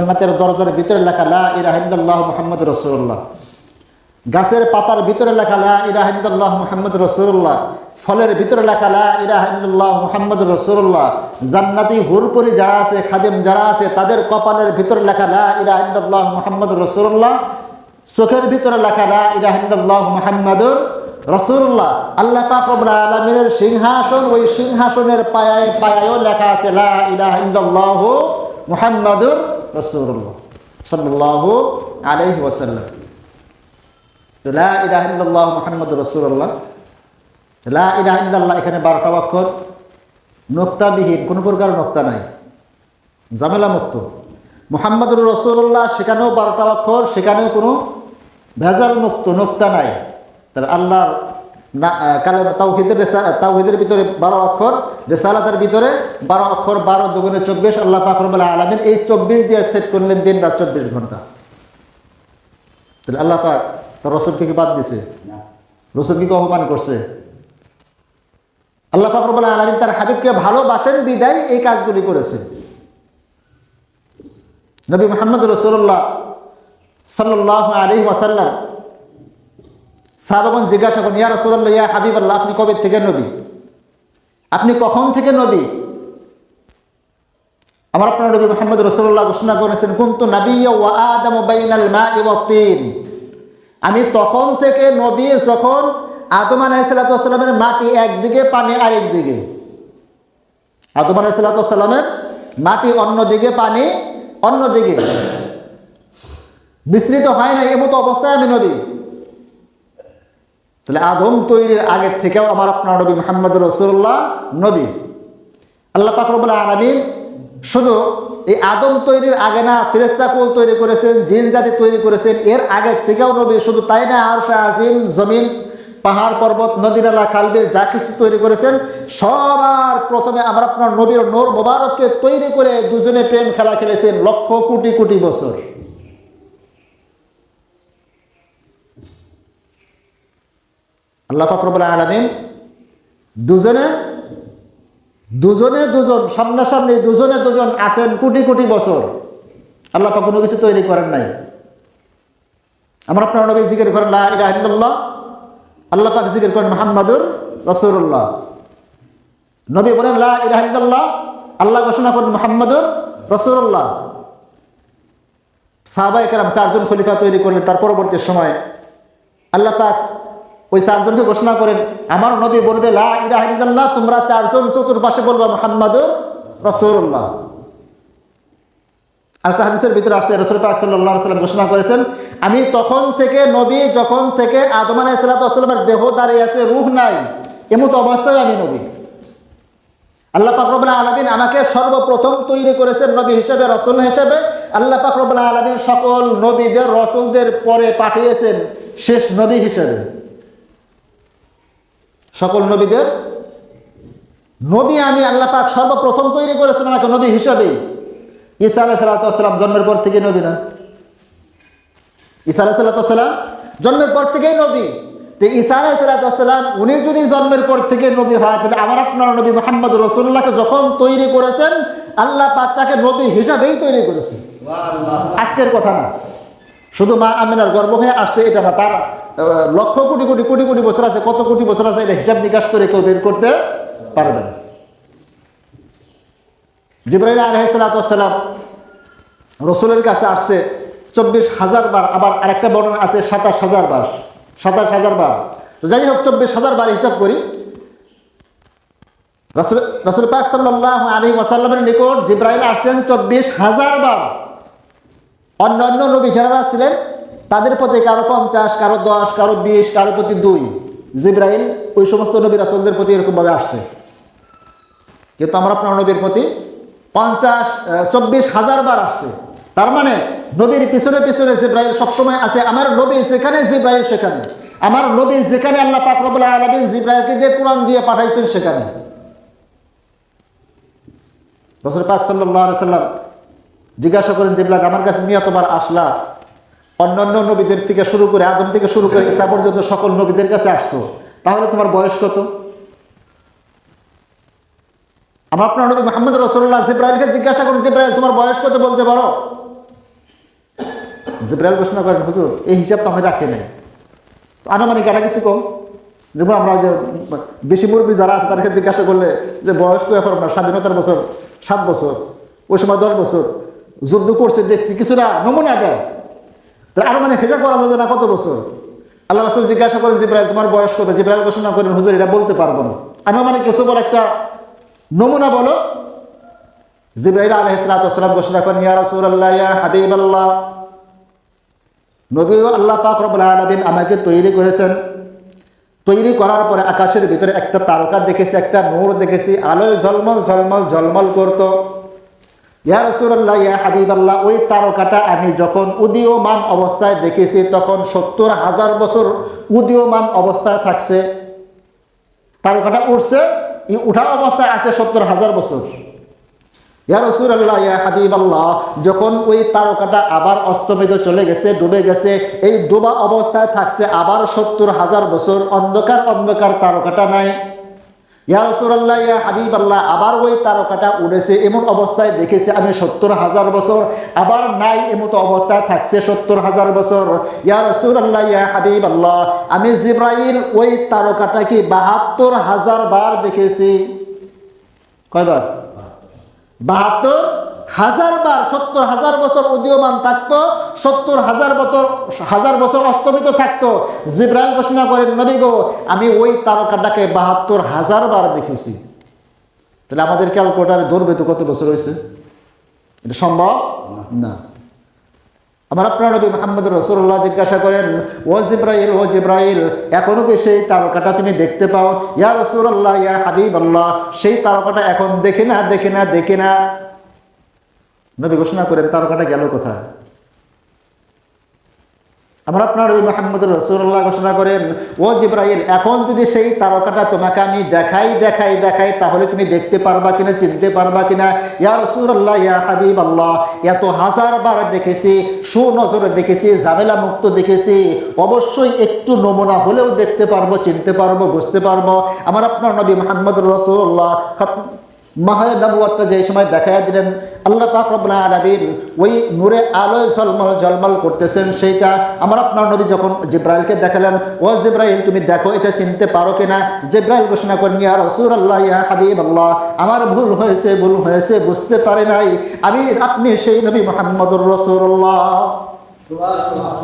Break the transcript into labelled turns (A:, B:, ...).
A: জান্নাতের দরজার ভিতরে লেখা লা ইলাহা ইল্লাল্লাহু মুহাম্মাদুর রাসূলুল্লাহ। গাছের পাতার ভিতরে লেখা লা ইলাহা ইল্লাল্লাহু মুহাম্মাদুর রাসূলুল্লাহ। ফলের ভিতরে লেখা লা ইলাহা ইল্লাল্লাহু মুহাম্মাদুর রাসূলুল্লাহ। জান্নাতি হুরপুরি যারা আছে, খাদেম যারা আছে, তাদের কপালের ভিতরে লেখা লা ইলাহা ইল্লাল্লাহু মুহাম্মাদুর রাসূলুল্লাহ। চোখের ভিতরে লেখা লা ইলাহা ইল্লাল্লাহু মুহাম্মাদুর রাসূলুল্লাহ। আল্লাহ পাক রব্বুল আলামিনের সিংহাসন, ওই সিংহাসনের পায়ায় পায়ায়ও লেখা আছে লা ইলাহা ইল্লাল্লাহু মুহাম্মাদুর রাসূলুল্লাহ সাল্লাল্লাহু আলাইহি ওয়াসাল্লাম। তো লা ইলাহা ইল্লাল্লাহু মুহাম্মাদুর রাসূলুল্লাহ, লা ইলাহা ইল্লাল্লাহ এখানে 12টা অক্ষর, নোক্তাবিহীন, কোনো প্রকার নোক্তা নাই, ঝামেলা মুক্ত। মুহাম্মাদুর রাসূলুল্লাহ সেখানেও 12টা অক্ষর, সেখানেও কোনো ভেজাল মুক্ত, নোক্তা নাই। তাহলে আল্লাহর কালেমা তাওহীদের ভিতরে 12 অক্ষর, রিসালাতের ভিতরে 12 অক্ষর, 12 দুগুণে 24। আল্লাহ পাক রব্বুল আলামিন এই 24 দিয়ে সেট করলেন দিন রাত 24 ঘন্টা। তাহলে আল্লাহ পাক তার রাসূলকে কি বাদ দিছে? রাসূলকে কি অপমান করছে? আল্লাহ পাক রব্বুল আলামিন তার হাবিবকে ভালোবাসেন বিদায় এই কাজগুলি করেছেন। নবী মুহাম্মদ রাসূলুল্লাহ সাল্লাল্লাহু আলাইহি ওয়াসাল্লাম সাহাবাগণ জিজ্ঞাসা করেন, ইয়া রাসূলুল্লাহ, ইয়া হাবিবাল্লাহ, আপনি কবে থেকে নবী? আপনি কখন থেকে নবী? আমার আপনার নবী মুহাম্মদ রাসূলুল্লাহ ঘোষণা করেছেন, কুনতু নাবিয়্যা ওয়া আদামু বাইনাল মা'i ওয়াত তিন। আমি তখন থেকে নবী যখন আদম আলাইহিস সালামের মাটি একদিকে, পানি আরেকদিকে। আদম আলাইহিস সালামের মাটি অন্যদিকে, পানি অন্যদিকে, মিশ্রিত হয় না, এমতো অবস্থায় আমি নবী। তাহলে আদম তৈরির আগের থেকেও আমার আপনার নবী মুহাম্মদ রাসূলুল্লাহ নবী। আল্লাহ পাক রব্বুল আলামিন শুধু এই আদম তৈরির আগে না, ফেরেশতা কুল তৈরি করেছেন, জিন জাতি তৈরি করেছেন, এর আগে থেকেও নবী। শুধু তাই না, আরশ আজিম, জমিন, পাহাড় পর্বত, নদী নালা, খালবিল যা কিছু তৈরি করেছেন, সবার প্রথমে আমার আপনার নবীর নূর মোবারককে তৈরি করে দুজনে প্রেম খেলা খেলেছেন লক্ষ কোটি কোটি বছর। আল্লাহ পাক রব্বুল আলামিন দুজন সামনাসামনি, দুজন আছেন কোটি কোটি বছর। আল্লাহ পাক কোনো কিছু তৈরি করেন নাই। আমরা আপনার নবী জিকির করেন লা ইলাহা ইল্লাল্লাহ, আল্লাহ পাক জিকির করেন মুহাম্মাদুর রাসূলুল্লাহ। নবী বলেন লা ইলাহা ইল্লাল্লাহ, আল্লাহ ঘোষণা করেন মুহাম্মাদুর রাসূলুল্লাহ। সাহাবায়ে কেরাম 4 জন খলিফা তৈরি করলেন। তার পরবর্তী সময় আল্লাহ পাক ওই 4 জনকে ঘোষণা করেন, আমার নবী বলবে লা ইলাহা ইল্লাল্লাহ, তোমরা 4 জন চতুর্পাশে বলবা মুহাম্মাদুর রাসূলুল্লাহ। আর একটা হাদিসের ভিতরে আসছে, রাসূল পাক সাল্লাল্লাহু আলাইহি ওয়াসাল্লাম ঘোষণা করেছেন, আমি তখন থেকে নবী, যখন থেকে আদম আলাইহিস সালামের দেহ দাঁড়িয়ে আছে, রূহ নাই, এমতো অবস্থায় আমি নবী। আল্লাহ পাক রব্বুল আলামিন আমাকে সর্বপ্রথম তৈরি করেছেন নবী হিসেবে, রাসূল হিসেবে। আল্লাহ পাক রব্বুল আলামিন সকল নবীদের, রাসূলদের পরে পাঠিয়েছেন শেষ নবী হিসেবে। সকল নবীদের নবী আমি, আল্লাহ পাক সর্বপ্রথম তৈরি করেছেন আমাকে নবী হিসেবে। ঈসা আলাইহিস সালাম জন্মের পর থেকে নবী না? ঈসা আলাইহিস সালাম জন্মের পর থেকেই নবী। তো ঈসা আলাইহিস সালাম উনি যদি জন্মের পর থেকে নবী হয়, তাহলে আমার আপনার নবী মুহাম্মদ রাসূলুল্লাহকে যখন তৈরি করেছেন, আল্লাহ পাক তাকে নবী হিসাবেই তৈরি করেছেন। আজকের কথা না, শুধু মা আমিনার গর্ভ হয়ে আসছে এটা না, তার লক্ষ কোটি কোটি কোটি কোটি বছর আছে। কত কোটি বছর আছে এটা হিসাব নিকাশ করে কেউ বের করতে পারবে না। জিবরাইল আলাইহিস সালাম রাসূলের কাছে আসছে 24,000 বার, আবার আরেকটা বর্ণনা আছে 27,000 বার, 27,000 বার। তো যাই হোক, 24,000 বার হিসাব করি। রাসূল পাক সাল্লাল্লাহু আলাইহি ওয়াসাল্লামের নিকট জিবরাইল আসছেন 24,000 বার। অন্যান্য নবী যারা ছিলেন তাদের প্রতি কারো 50, কারো 10, কারো 20, কারো প্রতি 2। জিবরাইল ওই সমস্ত নবী রাসূলদের প্রতি এরকমভাবে আসছে। কিন্তু আমরা আপনার নবীর প্রতি 24,000 বার আসছে। তার মানে নবীর পিছনে পিছনে জিবরাইল সবসময় আছে। আমার নবী যেখানে, জিবরাইল সেখানে। আমার নবী যেখানে, আল্লাহ পাক রব্বুল আলামিন জিবরাইলকে দিয়ে কোরআন দিয়ে পাঠাইছেন সেখানে। রাসূল পাক সাল্লাল্লাহু আলাইহি ওয়াসাল্লাম জিজ্ঞাসা করেন, জিবরাইল আমার কাছে নিয়ে তোমার আসলা, অন্যান্য নবীদের থেকে শুরু করে, আদম থেকে শুরু করে ঈসা পর্যন্ত সকল নবীদের কাছে আসছো, তাহলে তোমার বয়স কত? আমার আপনার নবী মুহাম্মদ রাসূলুল্লাহ জিবরাইলকে জিজ্ঞাসা করেন, জিবরাইল তোমার বয়স কত বলতে পারো? জিবরাইল ঘোষণা করেন, হুজুর এই হিসাব তো আমি রাখি নাই। আনুমানিক এটা কিছু কম, যেমন আমরা যে বেশি মুরব্বী যারা আছে তাদেরকে জিজ্ঞাসা করলে যে বয়স তো এখন আপনার স্বাধীনতার বছর 7 বছর, ওই সময় 10 বছর, যুদ্ধ করছে দেখছি, কিছুটা নমুনা দেয়। তাহলে আনুমানিক হিসাব করা যায় না কত বছর। আল্লাহ রাসূল জিজ্ঞাসা করেন জিবরাইল তোমার বয়স কত? জিবরাইল ঘোষণা করেন, হুজুর এটা বলতে পারবো না, আনুমানিক কিছু বলে একটা নমুনা বলো। জিবরাইল আলাইহিস সালাতু ওয়াস সালাম ঘোষণা করেন, ইয়া রাসূলুল্লাহ, ইয়া হাবিবাল্লাহ, নবী আল্লাহ পাক রব্বুল আলামিন আমাকে তৈরি করেছেন। তৈরি করার পরে আকাশের ভিতরে একটা তারকা দেখেছি, একটা নূর দেখেছি, আলোয় ঝলমল ঝলমল ঝলমল করত। ইয়া রাসূলুল্লাহ, ইয়া হাবিবাল্লাহ, ওই তারকাটা আমি যখন উদীয়মান অবস্থায় দেখেছি তখন 70,000 বছর উদীয়মান অবস্থায় থাকছে। তারকাটা উঠছে, উঠা অবস্থায় আছে 70,000 বছর। ইয়া রাসূলুল্লাহ, ইয়া হাবিবাল্লাহ, যখন ওই তারকাটা আবার অস্তমিত চলে গেছে, ডুবে গেছে, এই ডোবা অবস্থায় থাকছে আবার 70,000 বছর, অন্ধকার অন্ধকার, তারকাটা নাই। ইয়া রাসূলুল্লাহ, ইয়া হাবিবাল্লাহ, আবার ওই তারকাটা উড়েছে, এমন অবস্থায় দেখেছি আমি 70,000 বছর, আবার নাই, এমন অবস্থায় থাকছে 70,000 বছর। ইয়া রাসূলুল্লাহ, ইয়া হাবিবাল্লাহ, আমি জিবরাইল ওই তারকাটাকে 72,000 বার দেখেছি। কয়বার? 72,000 বার। 70,000 বছর উদীয়মান থাকতো, 70,000 বছর অস্তমিত থাকতো। জিবরাইল ঘোষণা করেন, নবী গো, আমি ওই তারকাটাকে 72,000 বার দেখেছি। তাহলে আমাদের ক্যালকুলেটারে ধরবে তো কত বছর হয়েছে? এটা সম্ভব না। আমার আপনার নবী মুহাম্মদ রাসূলুল্লাহ জিজ্ঞাসা করেন, ও জিবরাইল, ও জিবরাইল, এখনো কি সেই তারকাটা তুমি দেখতে পাও? ইয়া রাসূলুল্লাহ, ইয়া হাবিবাল্লাহ, সেই তারকাটা এখন দেখি না, দেখি না, দেখি না। নবী ঘোষণা করেন, তারকাটা গেল কোথায়? আমার আপনার নবী মুহাম্মদ রাসূলুল্লাহ ঘোষণা করেন, ও জিবরাইল, এখন যদি সেই তারকাটা তোমাকে আমি দেখাই দেখাই দেখাই তাহলে তুমি দেখতে পারবা কিনা, চিনতে পারবা কিনা? ইয়া রাসূলুল্লাহ, ইয়া হাবিবাল্লাহ, এত 1000 বার দেখেছি, সুনজরে দেখেছি, ঝামেলা মুক্ত দেখেছি, অবশ্যই একটু নমুনা হলেও দেখতে পারবো, চিনতে পারবো, বুঝতে পারবো। আমার আপনার নবী মুহাম্মদ রাসূলুল্লাহ মাহে নবুয়তটা যে সময় দেখায় দিলেন, আল্লাহ পাক রব্বুল আলামিন ওই নূরে আলোয় ঝলমল ঝলমল করতেছেন, সেইটা আমার আপনার নবী যখন জিবরাইলকে দেখালেন, ও জিবরাইল, তুমি দেখো এটা চিনতে পারো কিনা? জিবরাইল ঘোষণা করেন, ইয়া রাসূলুল্লাহ, ইয়া হাবিবাল্লাহ, আমার ভুল হয়েছে, বুঝতে পারি নাই, আপনি সেই নবী মুহাম্মদুর রাসূলুল্লাহ।